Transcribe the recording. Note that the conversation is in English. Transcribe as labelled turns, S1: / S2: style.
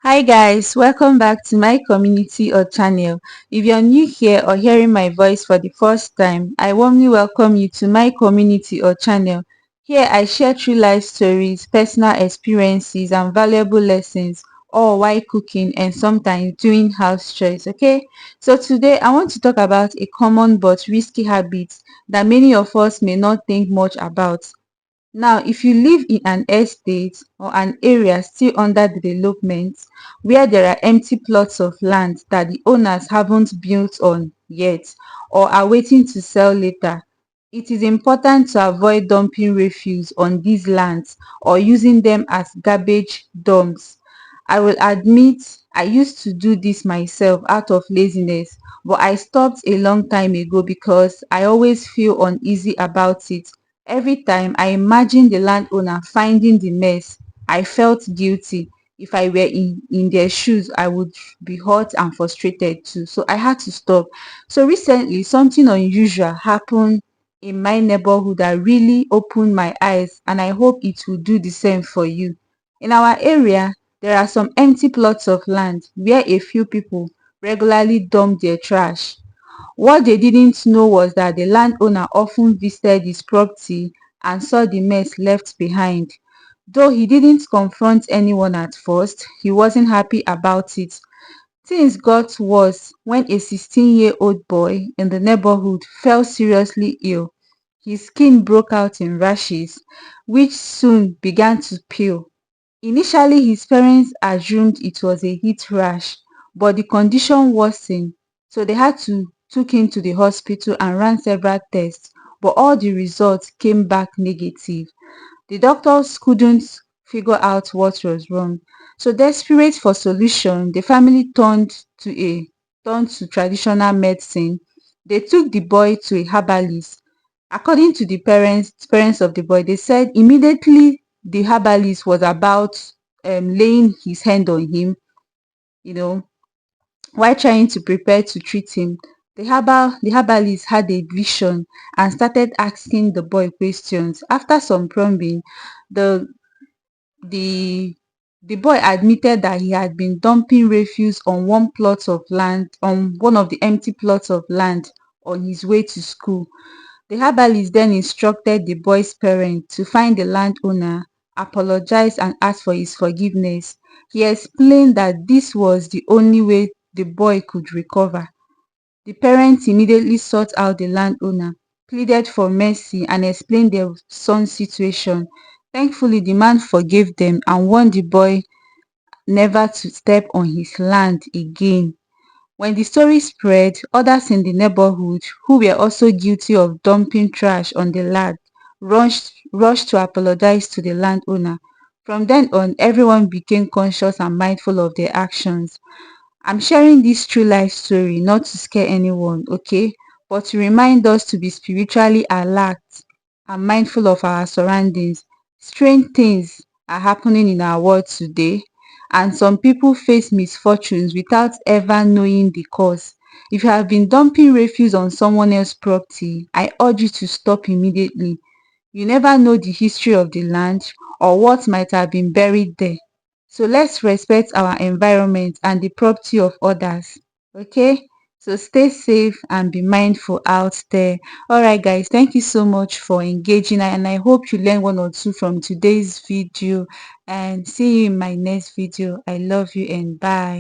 S1: Hi guys, welcome back to my community or channel. If you're new here or hearing my voice for the first time, I warmly welcome you to my community or channel. Here I share true life stories, personal experiences and valuable lessons, all while cooking and sometimes doing house chores, okay? So today I want to talk about a common but risky habit that many of us may not think much about. Now, if you live in an estate or an area still under development where there are empty plots of land that the owners haven't built on yet or are waiting to sell later, it is important to avoid dumping refuse on these lands or using them as garbage dumps. I will admit I used to do this myself out of laziness, but I stopped a long time ago because I always feel uneasy about it. Every time I imagined the landowner finding the mess, I felt guilty. If I were in their shoes, I would be hurt and frustrated too. So I had to stop. So recently, something unusual happened in my neighborhood that really opened my eyes, and I hope it will do the same for you. In our area, there are some empty plots of land where a few people regularly dump their trash. What they didn't know was that the landowner often visited his property and saw the mess left behind. Though he didn't confront anyone at first, he wasn't happy about it. Things got worse when a 16-year-old boy in the neighborhood fell seriously ill. His skin broke out in rashes, which soon began to peel. Initially, his parents assumed it was a heat rash, but the condition worsened, so they had to took him to the hospital and ran several tests, but all the results came back negative. The doctors couldn't figure out what was wrong. So desperate for solution, the family turned to traditional medicine. They took the boy to a herbalist. According to the parents of the boy, they said immediately the herbalist was about laying his hand on him, you know, while trying to prepare to treat him. The herbalist had a vision and started asking the boy questions. After some probing, the the the boy admitted that he had been dumping refuse on one of the empty plots of land on his way to school. The herbalist then instructed the boy's parents to find the landowner, apologize and ask for his forgiveness. He explained that this was the only way the boy could recover. The parents immediately sought out the landowner, pleaded for mercy and explained their son's situation. Thankfully, the man forgave them and warned the boy never to step on his land again. When the story spread, others in the neighborhood who were also guilty of dumping trash on the land rushed to apologize to the landowner. From then on, everyone became conscious and mindful of their actions. I'm sharing this true life story not to scare anyone, okay? But to remind us to be spiritually alert and mindful of our surroundings. Strange things are happening in our world today, and some people face misfortunes without ever knowing the cause. If you have been dumping refuse on someone else's property, I urge you to stop immediately. You never know the history of the land or what might have been buried there. So let's respect our environment and the property of others. Okay? So stay safe and be mindful out there. Alright guys, thank you so much for engaging and I hope you learned one or two from today's video and see you in my next video. I love you and bye.